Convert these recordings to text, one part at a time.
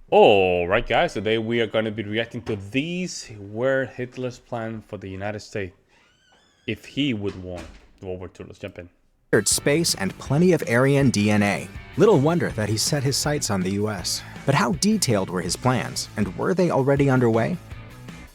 All right, guys. Today we are going to be reacting to these were Hitler's plan for the United States if he would win World War II. Let's jump in. Space and plenty of Aryan DNA. Little wonder that he set his sights on the US. But how detailed were his plans, and were they already underway?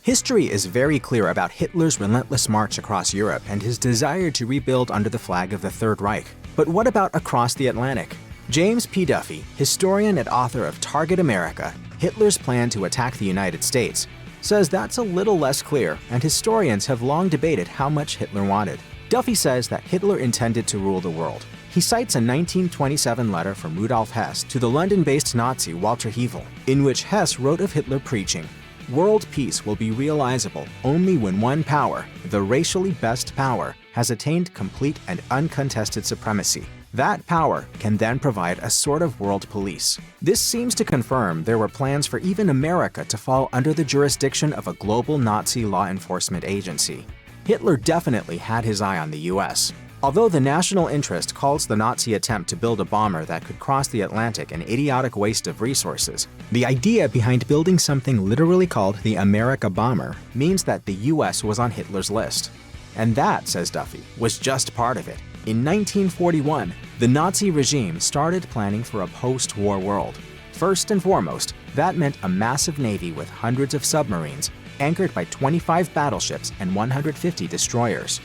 History is very clear about Hitler's relentless march across Europe and his desire to rebuild under the flag of the Third Reich. But what about across the Atlantic? James P. Duffy, historian and author of Target America, Hitler's Plan to Attack the United States, says that's a little less clear, and historians have long debated how much Hitler wanted. Duffy says that Hitler intended to rule the world. He cites a 1927 letter from Rudolf Hess to the London-based Nazi Walter Hevel, in which Hess wrote of Hitler preaching, "World peace will be realizable only when one power, the racially best power, has attained complete and uncontested supremacy. That power can then provide a sort of world police." This seems to confirm there were plans for even America to fall under the jurisdiction of a global Nazi law enforcement agency. Hitler definitely had his eye on the US. Although the national interest calls the Nazi attempt to build a bomber that could cross the Atlantic an idiotic waste of resources, the idea behind building something literally called the America Bomber means that the US was on Hitler's list. And that, says Duffy, was just part of it. In 1941, the Nazi regime started planning for a post-war world. First and foremost, that meant a massive navy with hundreds of submarines, anchored by 25 battleships and 150 destroyers.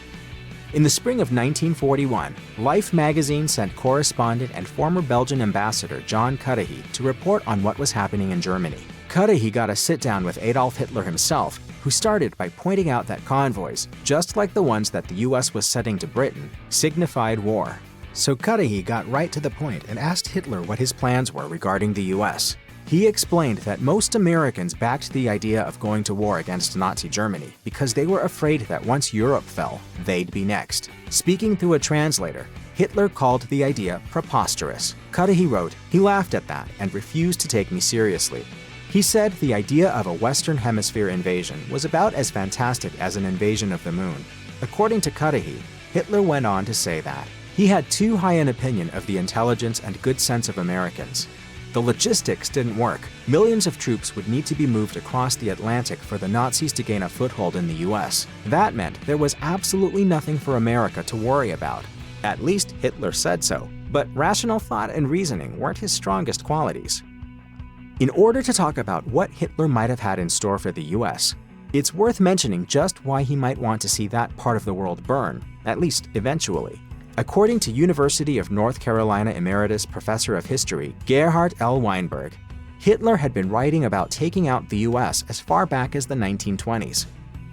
In the spring of 1941, Life magazine sent correspondent and former Belgian ambassador John Cudahy to report on what was happening in Germany. Cudahy got a sit-down with Adolf Hitler himself, who started by pointing out that convoys, just like the ones that the US was sending to Britain, signified war. So Cudahy got right to the point and asked Hitler what his plans were regarding the US. He explained that most Americans backed the idea of going to war against Nazi Germany because they were afraid that once Europe fell, they'd be next. Speaking through a translator, Hitler called the idea preposterous. Cudahy wrote, "He laughed at that and refused to take me seriously. He said the idea of a Western Hemisphere invasion was about as fantastic as an invasion of the moon." According to Cudahy, Hitler went on to say that he had too high an opinion of the intelligence and good sense of Americans. The logistics didn't work. Millions of troops would need to be moved across the Atlantic for the Nazis to gain a foothold in the US. That meant there was absolutely nothing for America to worry about. At least Hitler said so, but rational thought and reasoning weren't his strongest qualities. In order to talk about what Hitler might have had in store for the US, it's worth mentioning just why he might want to see that part of the world burn, at least eventually. According to University of North Carolina Emeritus Professor of History Gerhard L. Weinberg, Hitler had been writing about taking out the US as far back as the 1920s.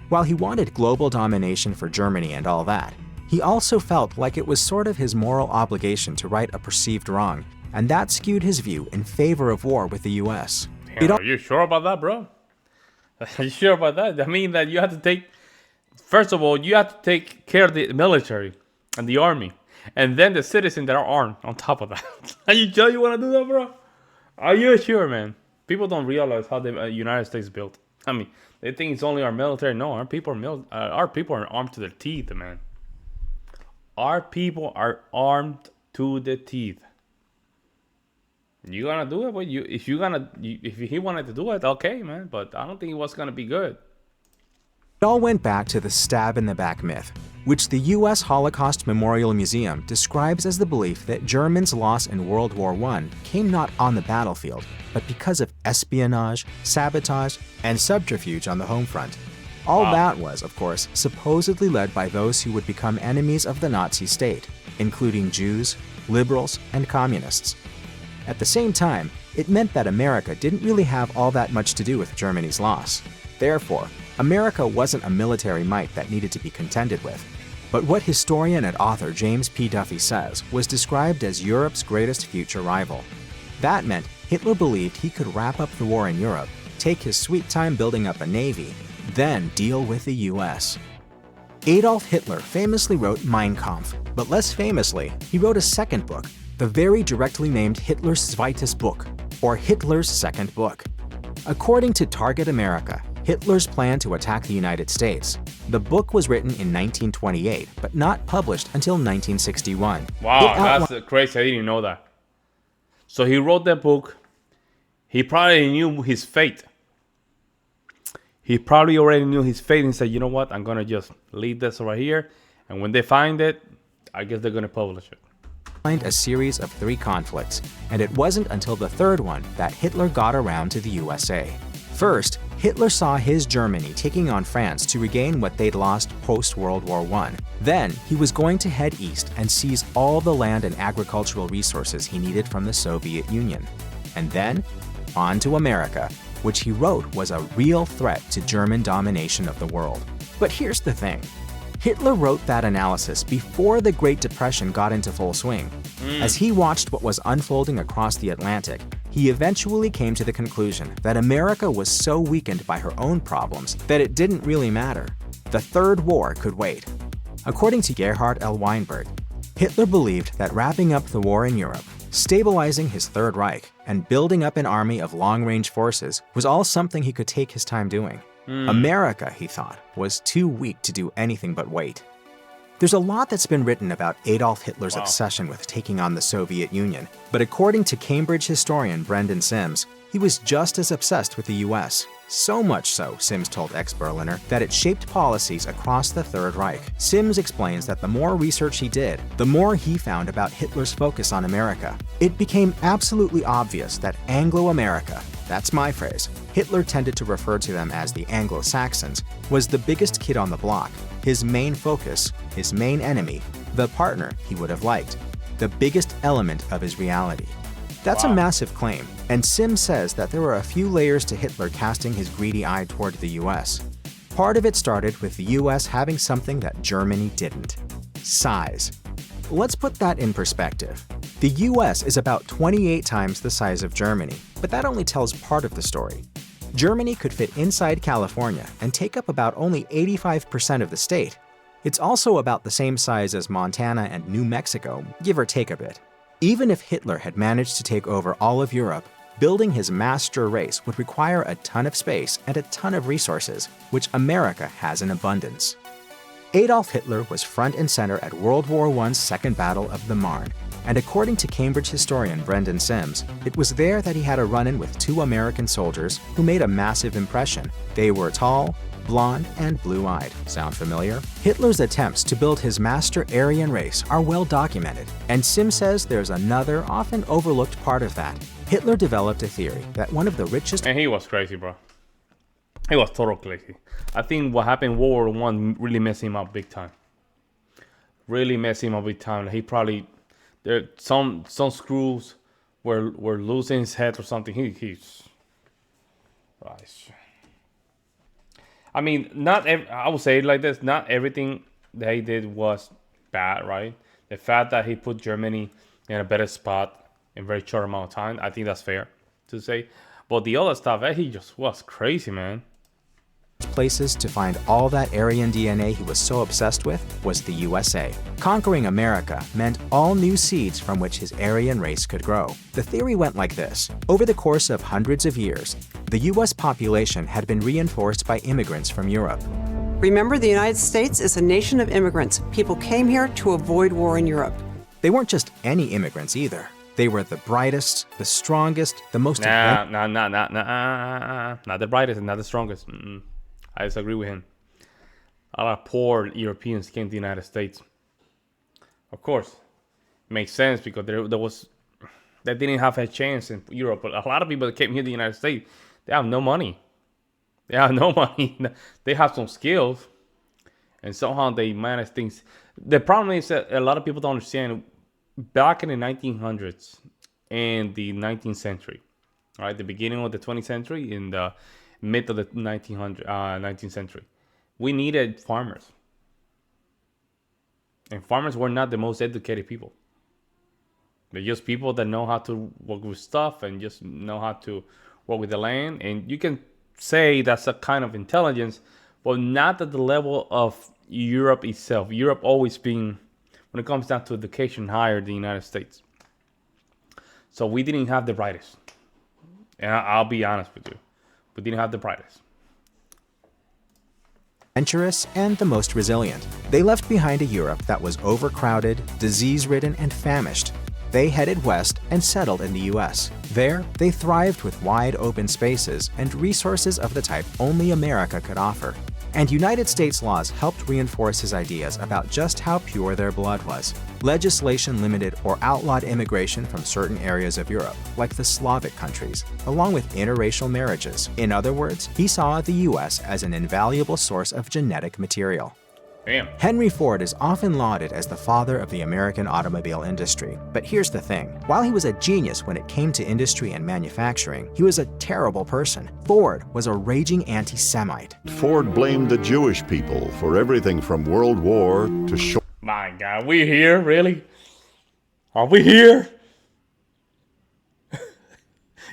While he wanted global domination for Germany and all that, he also felt like it was sort of his moral obligation to right a perceived wrong, and that skewed his view in favor of war with the US. Damn, are you sure about that, bro? Are you sure about that? I mean that you have to take, first of all, you have to take care of the military and the army, and then the citizens that are armed on top of that. Are you sure you want to do that, bro? Are you sure, man? People don't realize how the United States is built. I mean, they think it's only our military. No, our people are armed to the teeth, man. Our people are armed to the teeth. You gonna do it? But if he wanted to do it, okay, man. But I don't think it was gonna be good. It all went back to the stab-in-the-back myth, which the U.S. Holocaust Memorial Museum describes as the belief that Germans' loss in World War I came not on the battlefield, but because of espionage, sabotage, and subterfuge on the home front. All that was, of course, supposedly led by those who would become enemies of the Nazi state, including Jews, liberals, and communists. At the same time, it meant that America didn't really have all that much to do with Germany's loss. Therefore, America wasn't a military might that needed to be contended with. But what historian and author James P. Duffy says was described as Europe's greatest future rival. That meant Hitler believed he could wrap up the war in Europe, take his sweet time building up a navy, then deal with the US. Adolf Hitler famously wrote Mein Kampf, but less famously, he wrote a second book, the very directly named Hitler's Zweites Buch, or Hitler's Second Book. According to Target America, Hitler's Plan to Attack the United States, the book was written in 1928, but not published until 1961. Wow, that's crazy. I didn't know that. So he wrote that book He probably knew his fate. He probably already knew his fate and said, you know what, I'm going to just leave this right here. And when they find it, I guess they're going to publish it. A series of 3 conflicts, and it wasn't until the third one that Hitler got around to the USA. First, Hitler saw his Germany taking on France to regain what they'd lost post-World War I. Then, he was going to head east and seize all the land and agricultural resources he needed from the Soviet Union. And then, on to America, which he wrote was a real threat to German domination of the world. But here's the thing. Hitler wrote that analysis before the Great Depression got into full swing. As he watched what was unfolding across the Atlantic, he eventually came to the conclusion that America was so weakened by her own problems that it didn't really matter. The Third War could wait. According to Gerhard L. Weinberg, Hitler believed that wrapping up the war in Europe, stabilizing his Third Reich, and building up an army of long-range forces was all something he could take his time doing. America, he thought, was too weak to do anything but wait. There's a lot that's been written about Adolf Hitler's obsession with taking on the Soviet Union, but according to Cambridge historian Brendan Sims, he was just as obsessed with the US. So much so, Sims told ex-Berliner, that it shaped policies across the Third Reich. Sims explains that the more research he did, the more he found about Hitler's focus on America. It became absolutely obvious that Anglo-America, that's my phrase, Hitler tended to refer to them as the Anglo-Saxons, was the biggest kid on the block, his main focus, his main enemy, the partner he would have liked, the biggest element of his reality. That's a massive claim, and Sims says that there were a few layers to Hitler casting his greedy eye toward the US. Part of it started with the US having something that Germany didn't: size. Let's put that in perspective. The US is about 28 times the size of Germany, but that only tells part of the story. Germany could fit inside California and take up about only 85% of the state. It's also about the same size as Montana and New Mexico, give or take a bit. Even if Hitler had managed to take over all of Europe, building his master race would require a ton of space and a ton of resources, which America has in abundance. Adolf Hitler was front and center at World War I's Second Battle of the Marne, and according to Cambridge historian Brendan Sims, it was there that he had a run-in with 2 American soldiers who made a massive impression. They were tall, blonde, and blue-eyed. Sound familiar? Hitler's attempts to build his master Aryan race are well documented, and Sims says there's another often overlooked part of that. Hitler developed a theory that one of the richest— And he was crazy, bro. He was total crazy. I think what happened in World War I really messed him up big time. Really messed him up big time. He probably— there some screws were losing his head or something. He's I mean, I would say it like this: not everything that he did was bad, right? The fact that he put Germany in a better spot in a very short amount of time, I think that's fair to say. But the other stuff, he just was crazy, man. Places to find all that Aryan DNA he was so obsessed with was the USA. Conquering America meant all new seeds from which his Aryan race could grow. The theory went like this. Over the course of hundreds of years, the US population had been reinforced by immigrants from Europe. Remember, the United States is a nation of immigrants. People came here to avoid war in Europe. They weren't just any immigrants either. They were the brightest, the strongest, the most— Not the brightest and not the strongest. I disagree with him. A lot of poor Europeans came to the United States. Of course, it makes sense because they didn't have a chance in Europe. But a lot of people that came here to the United States, they have no money. They have no money. They have some skills, and somehow they manage things. The problem is that a lot of people don't understand. Back in the 1900s and the 19th century, right, the beginning of the 20th century, in the mid of the 19th century, we needed farmers. And farmers were not the most educated people. They're just people that know how to work with stuff and just know how to work with the land. And you can say that's a kind of intelligence, but not at the level of Europe itself. Europe always been, when it comes down to education, higher than the United States. So we didn't have the brightest. And I'll be honest with you. We didn't have the brightest. Adventurous and the most resilient. They left behind a Europe that was overcrowded, disease-ridden, and famished. They headed west and settled in the US. There, they thrived with wide open spaces and resources of the type only America could offer. And United States laws helped reinforce his ideas about just how pure their blood was. Legislation limited or outlawed immigration from certain areas of Europe, like the Slavic countries, along with interracial marriages. In other words, he saw the US as an invaluable source of genetic material. Damn. Henry Ford is often lauded as the father of the American automobile industry. But here's the thing. While he was a genius when it came to industry and manufacturing, he was a terrible person. Ford was a raging anti-Semite. Ford blamed the Jewish people for everything from World War to short. My God, we here? Really? Are we here?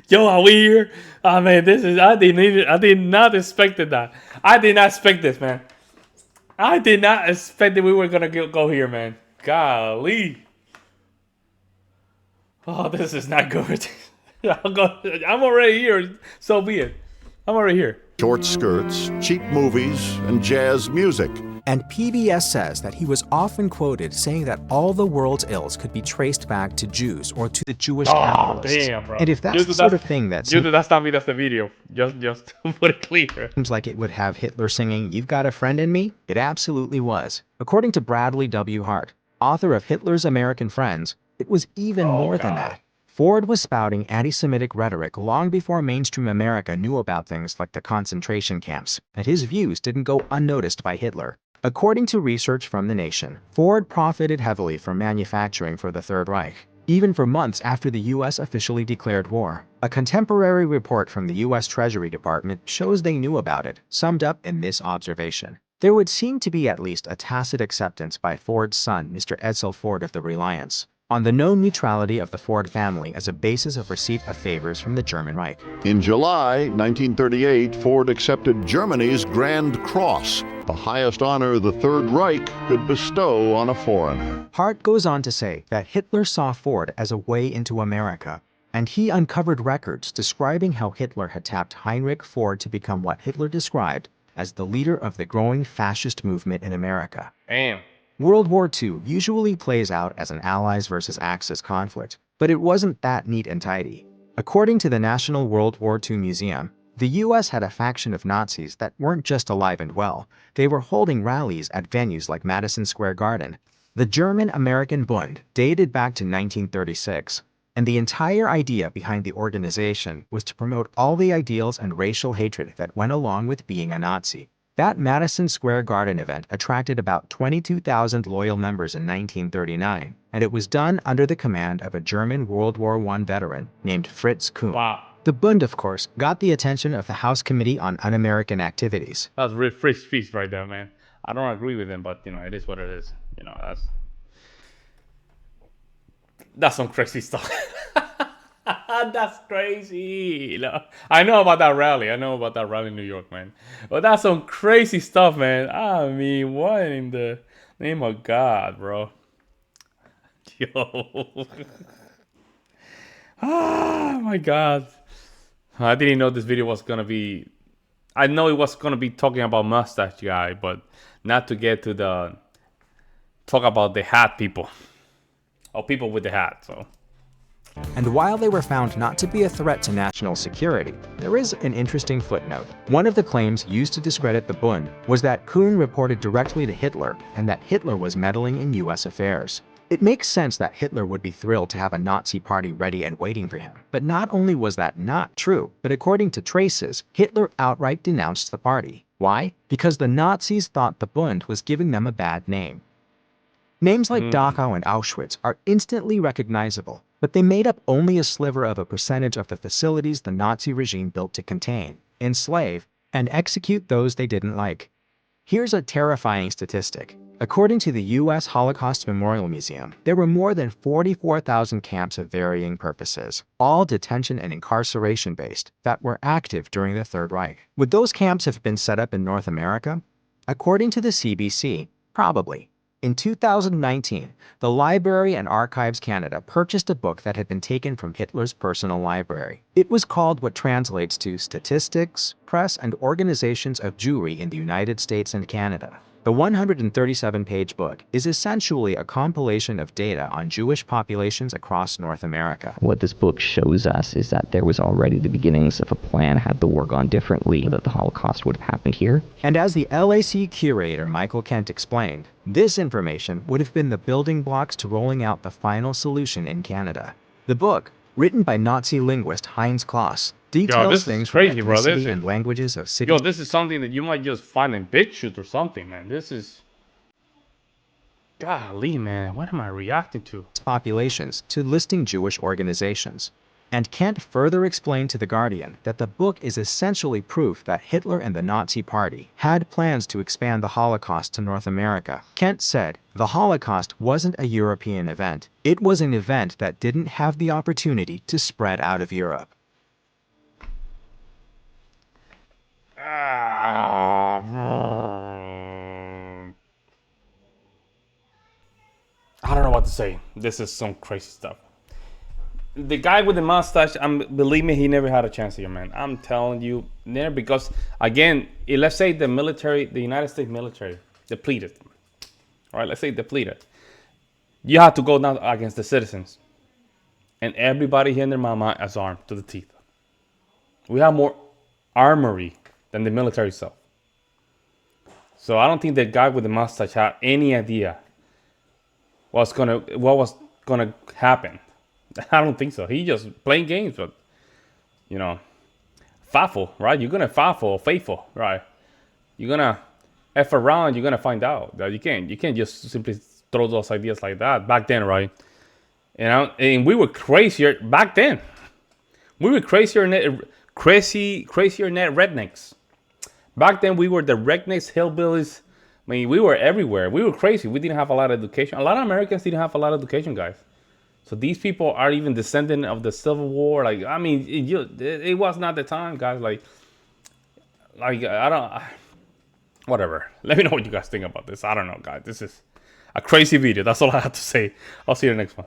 Yo, are we here? Oh man, I did not expect that. I did not expect this, man. I did not expect that we were gonna go here, man. Golly. Oh, this is not good. I'm already here, so be it. I'm already here. Short skirts, cheap movies, and jazz music. And PBS says that he was often quoted saying that all the world's ills could be traced back to Jews or to the Jewish capitalists. Damn, bro. And if that's the sort of thing that that's not me, that's the video. Just to put it clear. seems like it would have Hitler singing, "You've Got a Friend in Me," it absolutely was. According to Bradley W. Hart, author of Hitler's American Friends, it was even more than that. Ford was spouting anti-Semitic rhetoric long before mainstream America knew about things like the concentration camps, and his views didn't go unnoticed by Hitler. According to research from The Nation, Ford profited heavily from manufacturing for the Third Reich, even for months after the U.S. officially declared war. A contemporary report from the U.S. Treasury Department shows they knew about it, summed up in this observation. There would seem to be at least a tacit acceptance by Ford's son, Mr. Edsel Ford of the Reliance, on the known neutrality of the Ford family as a basis of receipt of favors from the German Reich. In July 1938, Ford accepted Germany's Grand Cross, the highest honor the Third Reich could bestow on a foreigner. Hart goes on to say that Hitler saw Ford as a way into America, and he uncovered records describing how Hitler had tapped Heinrich Ford to become what Hitler described as the leader of the growing fascist movement in America. Damn. World War II usually plays out as an Allies versus Axis conflict, but it wasn't that neat and tidy. According to the National World War II Museum, the US had a faction of Nazis that weren't just alive and well, they were holding rallies at venues like Madison Square Garden. The German-American Bund dated back to 1936, and the entire idea behind the organization was to promote all the ideals and racial hatred that went along with being a Nazi. That Madison Square Garden event attracted about 22,000 loyal members in 1939, and it was done under the command of a German World War I veteran named Fritz Kuhn. Wow. The Bund, of course, got the attention of the House Committee on Un-American Activities. That was real free speech right there, man. I don't agree with him, but it is what it is. That's some crazy stuff. That's crazy. I know about that rally. I know about that rally in New York, man. But that's some crazy stuff, man. I mean, what in the name of God, bro? Yo. Oh, my God. I didn't know this video was going to be... I know it was going to be talking about mustache guy, but not to get to the... Talk about the hat people. Or people with the hat, so... And while they were found not to be a threat to national security, there is an interesting footnote. One of the claims used to discredit the Bund was that Kuhn reported directly to Hitler and that Hitler was meddling in US affairs. It makes sense that Hitler would be thrilled to have a Nazi party ready and waiting for him. But not only was that not true, but according to traces, Hitler outright denounced the party. Why? Because the Nazis thought the Bund was giving them a bad name. Names like Dachau and Auschwitz are instantly recognizable, but they made up only a sliver of a percentage of the facilities the Nazi regime built to contain, enslave, and execute those they didn't like. Here's a terrifying statistic. According to the U.S. Holocaust Memorial Museum, there were more than 44,000 camps of varying purposes, all detention and incarceration based, that were active during the Third Reich. Would those camps have been set up in North America? According to the CBC, probably. In 2019, the Library and Archives Canada purchased a book that had been taken from Hitler's personal library. It was called what translates to Statistics, Press, and Organizations of Jewry in the United States and Canada. The 137-page book is essentially a compilation of data on Jewish populations across North America. What this book shows us is that there was already the beginnings of a plan had the war gone differently, that the Holocaust would have happened here. And as the LAC curator Michael Kent explained, this information would have been the building blocks to rolling out the final solution in Canada. The book, written by Nazi linguist Heinz Kloss, details this is things crazy, from bro. ethnicity This is- and languages of cities. Yo, this is something that you might just find in BitChute or something, man. This is... Golly, man. What am I reacting to? Populations to listing Jewish organizations. And Kent further explained to The Guardian that the book is essentially proof that Hitler and the Nazi Party had plans to expand the Holocaust to North America. Kent said, "The Holocaust wasn't a European event. It was an event that didn't have the opportunity to spread out of Europe." I don't know what to say. This is some crazy stuff. The guy with the mustache, believe me, he never had a chance here, man. I'm telling you, never, because again, let's say the military, the United States military, depleted. All right, let's say depleted. You have to go down against the citizens, and everybody here in their mama is armed to the teeth. We have more armory than the military itself. So I don't think the guy with the mustache had any idea what was gonna happen. I don't think so. He just playing games, but you know, faithful, right? You're gonna faithful, right? You're gonna f around. You're gonna find out that you can't just simply throw those ideas like that. Back then, right? You know, and we were crazier back then. We were crazier net rednecks. Back then, we were the rednecks, hillbillies. I mean, we were everywhere. We were crazy. We didn't have a lot of education. A lot of Americans didn't have a lot of education, guys. So these people are even descendant of the Civil War. Like, I mean, it was not the time, guys. Like I don't, whatever. Let me know what you guys think about this. I don't know, guys. This is a crazy video. That's all I have to say. I'll see you in the next one.